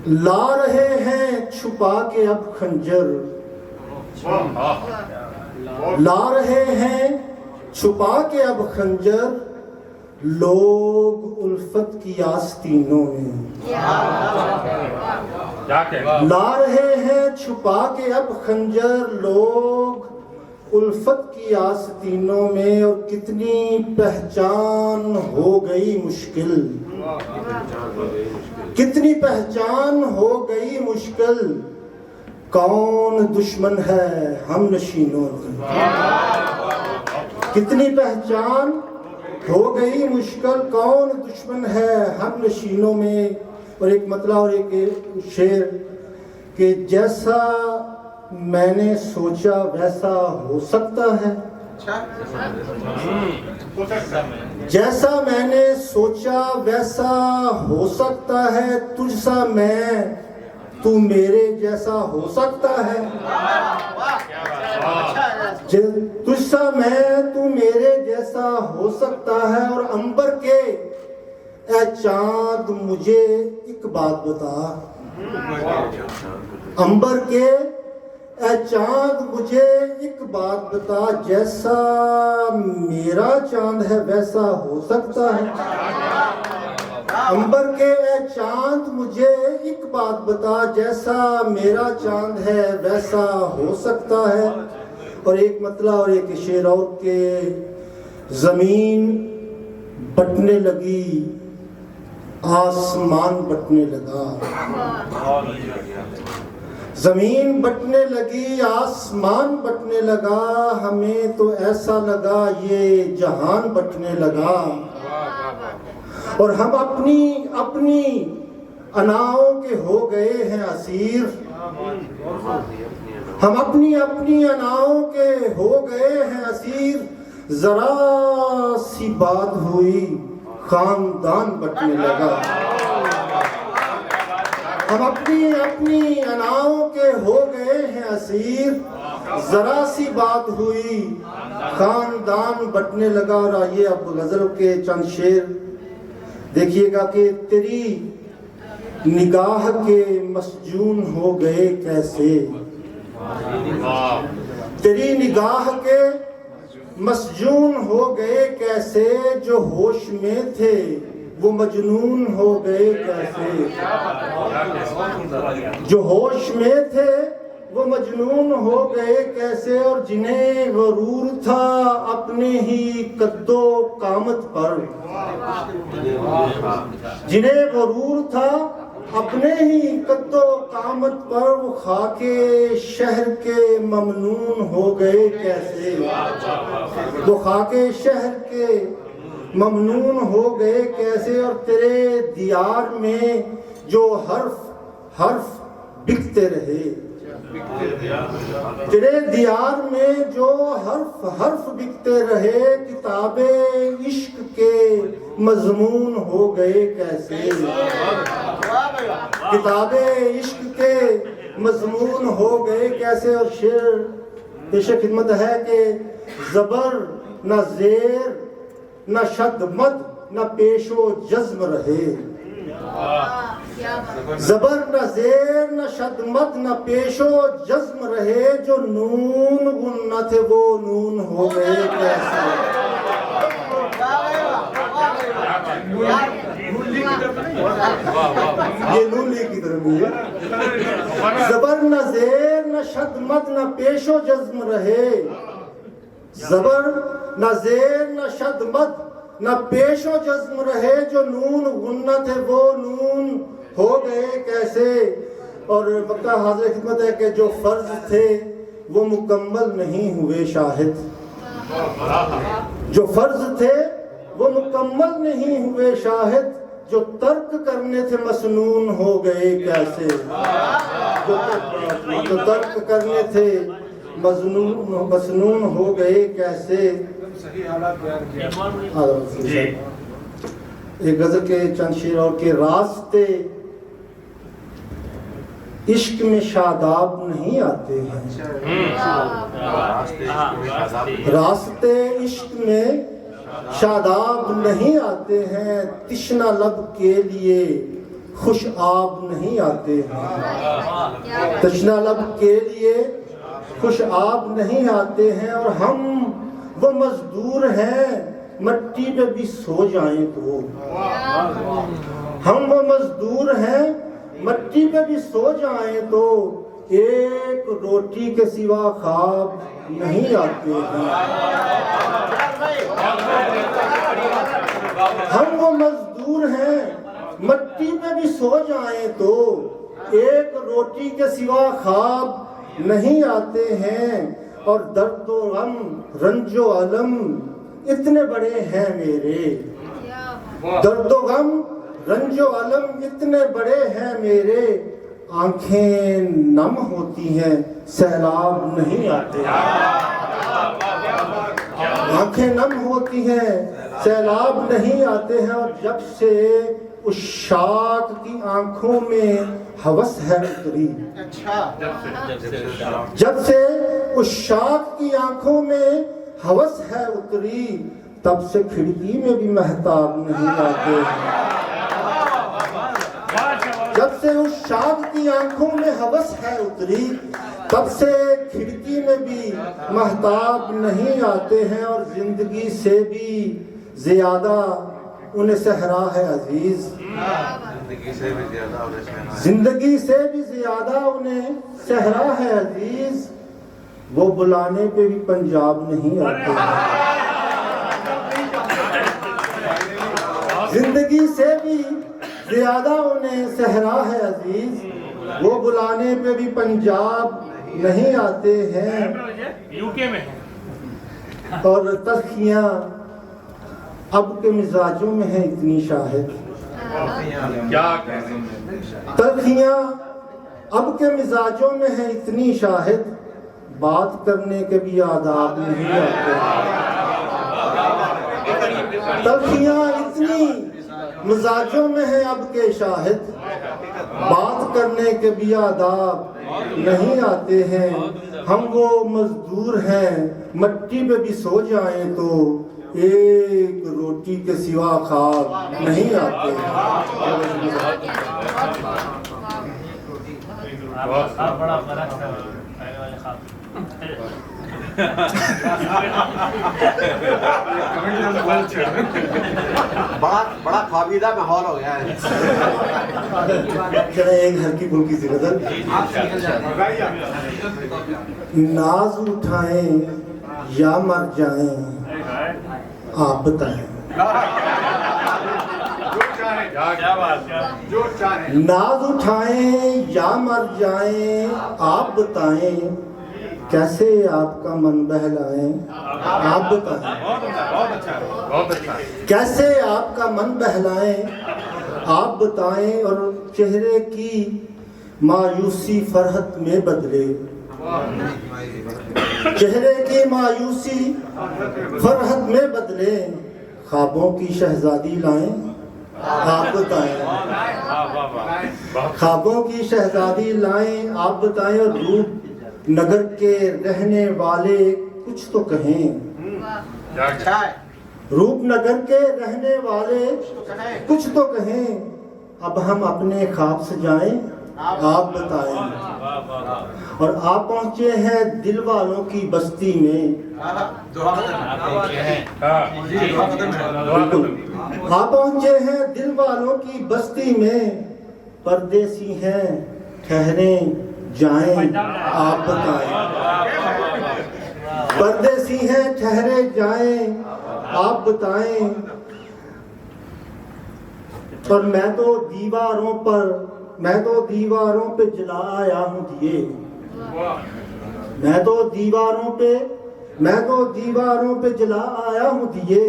لا رہے ہیں چھپا کے اب خنجر، لا رہے ہیں چھپا کے اب خنجر، لوگ الفت کی آستینوں میں، لا رہے ہیں چھپا کے اب خنجر، لوگ الفت کی آستینوں میں، اور کتنی پہچان ہو گئی مشکل، کتنی پہچان ہو گئی مشکل، کون دشمن ہے ہم نشینوں میں، کتنی پہچان ہو گئی مشکل، کون دشمن ہے ہم نشینوں میں۔ اور ایک مطلع اور ایک شعر کہ جیسا میں نے سوچا ویسا ہو سکتا ہے، جیسا میں نے سوچا ویسا ہو سکتا ہے، تجھ سا میں تو میرے جیسا ہو سکتا ہے، تجھ سا میں تو میرے جیسا ہو سکتا ہے، اور عنبر کے اے چاند مجھے ایک بات بتا، عنبر کے اے چاند مجھے ایک بات بتا، جیسا میرا چاند ہے ویسا ہو سکتا ہے، عنبر کے اے چاند مجھے ایک بات بتا، جیسا میرا چاند ہے ویسا ہو سکتا ہے۔ اور ایک مطلع اور ایک شعر اور کہ زمین بٹنے لگی آسمان بٹنے لگا، زمین بٹنے لگی آسمان بٹنے لگا، ہمیں تو ایسا لگا یہ جہان بٹنے لگا، اور ہم اپنی اناؤں کے ہو گئے ہیں اسیر، ہم اپنی اناؤں کے ہو گئے ہیں اسیر، ذرا سی بات ہوئی خاندان بٹنے لگا، ہم اپنی اناؤں کے ہو گئے ہیں اسیر، ذرا سی بات ہوئی خاندان بٹنے لگا۔ اور آئیے اب غزل کے چند شعر دیکھیے گا کہ تیری نگاہ کے مسجون ہو گئے کیسے، تیری نگاہ کے مسجون ہو گئے کیسے، جو ہوش میں تھے وہ مجنون ہو گئے کیسے، جو ہوش میں تھے وہ مجنون ہو گئے کیسے، اور جنہیں غرور تھا اپنے ہی قد و قامت پر، جنہیں غرور تھا اپنے ہی قد و قامت پر، وہ خاک شہر کے ممنون ہو گئے کیسے، وہ خاک شہر کے ممنون ہو گئے کیسے، اور تیرے دیار میں جو حرف بکتے رہے، تیرے دیار میں جو حرف بکتے رہے، کتاب عشق کے مضمون ہو گئے کیسے، کتاب عشق کے مضمون ہو گئے کیسے۔ اور شعر پیش خدمت ہے کہ زبر نہ زیر نہ شد مد نہ پیش و جزم رہے، زبر نہ زیر نہ شد مد نہ پیش و جزم رہے، جو نون غنہ تھے وہ نون ہو گئے کیسے، یہ نون لی کی طرف ہے، زبر نہ زیر نہ شد مد نہ پیش و جزم رہے، زبر نہ زیر نہ شد مد نہ پیش و جزم رہے، جو نون غنہ تھے وہ نون ہو گئے کیسے۔ اور وقتہ حاضر خدمت ہے کہ جو فرض تھے وہ مکمل نہیں ہوئے شاہد، جو فرض تھے وہ مکمل نہیں ہوئے شاہد، جو ترک کرنے تھے مسنون ہو گئے کیسے، جو ترک کرنے تھے مسنون ہو گئے کیسے۔ ایک غزل کے چند شعر اور کہ راستے عشق میں شاداب نہیں آتے ہیں، راستے عشق میں شاداب نہیں آتے ہیں، تشنہ لب کے لیے خوش آب نہیں آتے ہیں، تشنہ لب کے لیے خوش آب نہیں آتے ہیں، اور ہم وہ مزدور ہیں مٹی پہ بھی سو جائیں تو، ہم وہ مزدور ہیں مٹی پہ بھی سو جائیں تو ایک روٹی کے سوا خواب نہیں آتے ہیں، ہم وہ مزدور ہیں مٹی پہ بھی سو جائیں تو ایک روٹی کے سوا خواب نہیں آتے ہیں، اور درد و غم رنج و علم اتنے بڑے ہیں میرے، درد و غم رنج و علم اتنے بڑے ہیں میرے، آنکھیں نم ہوتی ہیں سیلاب نہیں آتے، آنکھیں نم ہوتی ہیں سیلاب نہیں آتے ہیں، اور جب سے اس شاخ کی آنکھوں میں ہوس ہے اتری، جب سے اس شاخ کی آنکھوں میں ہوس ہے اتری، تب سے کھڑکی میں بھی مہتاب نہیں آتے ہیں، جب سے اس شاخ کی آنکھوں میں ہوس ہے اتری، تب سے کھڑکی میں بھی مہتاب نہیں آتے ہیں، اور زندگی سے بھی زیادہ انہیں صحرا ہے عزیز، زندگی سے بھی زیادہ انہیں صحرا ہے عزیز، وہ بلانے پہ بھی پنجاب نہیں آتے ہیں، زندگی سے بھی زیادہ انہیں صحرا ہے عزیز، وہ بلانے پہ بھی پنجاب نہیں آتے ہیں، اور تلخیاں اب کے مزاجوں میں ہیں اتنی شاہد، تلخیاں اب کے مزاجوں میں ہیں اتنی شاہد، بات کرنے کے بھی آداب نہیں آتے، تلخیاں اتنی مزاجوں میں ہیں اب کے شاہد، بات کرنے کے بھی آداب نہیں آتے ہیں، ہم وہ مزدور ہیں مٹی پہ بھی سو جائیں تو ایک روٹی کے سوا خواب نہیں آتے ہیں۔ بڑا خوابیدہ ماحول ہو گیا ہے، ایک ہلکی پھلکی سی غزل، ناز اٹھائیں یا مر جائیں آپ بتائیں، ناز اٹھائیں یا مر جائیں آپ بتائیں، کیسے آپ کا من بہلائیں آپ بتائیں، کیسے آپ کا من بہلائیں آپ بتائیں، اور چہرے کی مایوسی فرحت میں بدلے، چہرے کی مایوسی فرحت میں بدلے، خوابوں کی شہزادی لائیں آپ بتائیں، خوابوں کی شہزادی لائیں آپ بتائیں، اور روپ نگر کے رہنے والے کچھ تو کہیں، روپ نگر کے رہنے والے کچھ تو کہیں، اب ہم اپنے خواب سجائیں آپ بتائیں، اور آپ پہنچے ہیں دل والوں کی بستی میں، آپ پہنچے ہیں دل والوں کی بستی میں، پردیسی ہیں ٹھہریں جائیں آپ بتائیں، پردیسی ہیں ٹھہرے جائیں آپ بتائیں، اور میں تو دیواروں پہ جلا آیا ہوں دیے، میں تو دیواروں پہ جلا آیا ہوں دیے،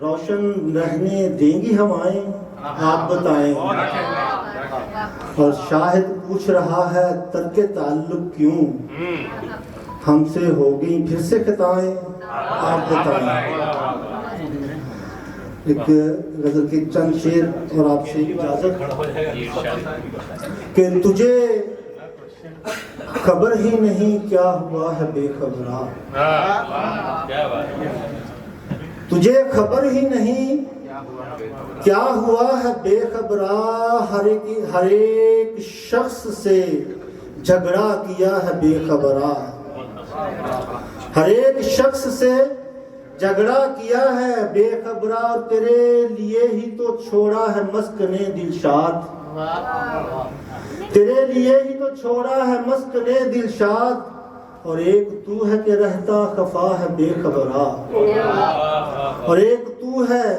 روشن رہنے دیں گی ہوائیں آپ بتائیں، اور شاہد پوچھ رہا ہے ترک تعلق کیوں، ہم سے ہو گئی پھر سے خطائیں آپ بتائیں۔ ایک غزل کے چند شعر اور آپ سے اجازت، کہ تجھے خبر ہی نہیں کیا ہوا ہے بے خبرا، تجھے خبر ہی نہیں کیا ہوا ہے بے خبرا، ہر ایک شخص سے جھگڑا کیا ہے بے خبرا، ہر ایک شخص سے جھگڑا کیا ہے بے خبرا، اور تیرے لیے ہی تو چھوڑا ہے مسکن دلشاد، تیرے لیے ہی تو چھوڑا ہے مسکن دلشاد، اور ایک تو ہے کہ رہتا خفا ہے بے خبرا، اور ایک تو ہے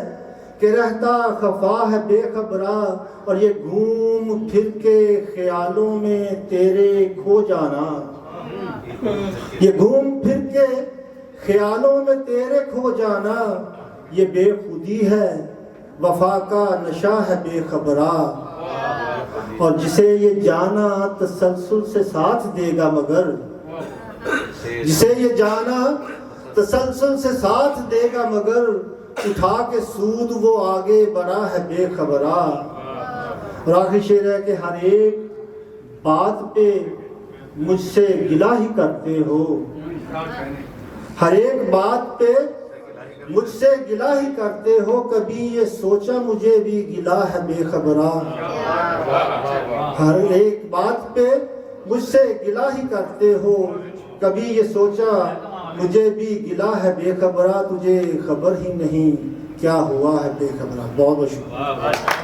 کہ رہتا خفا ہے بے خبرا، اور یہ گھوم پھر کے خیالوں میں تیرے کھو جانا، یہ گھوم پھر کے خیالوں میں تیرے کھو جانا، یہ بے خودی ہے وفا کا نشہ ہے بے خبرا، اور جسے یہ جانا تسلسل سے ساتھ دے گا مگر، جسے یہ جانا تسلسل سے ساتھ دے گا مگر، اٹھا کے سود وہ آگے بڑھا ہے بے خبرا، اور آخری شعر ہے کہ ہر ایک بات پہ مجھ سے گلہ ہی کرتے ہو، ہر ایک بات پہ مجھ سے گلہ ہی کرتے ہو، کبھی یہ سوچا مجھے بھی گلہ ہے بے خبرا، ہر ایک بات پہ مجھ سے گلہ ہی کرتے ہو، کبھی یہ سوچا مجھے بھی گلہ ہے بے خبرا، تجھے خبر ہی نہیں کیا ہوا ہے بے خبرا۔ بہت بہت شکریہ۔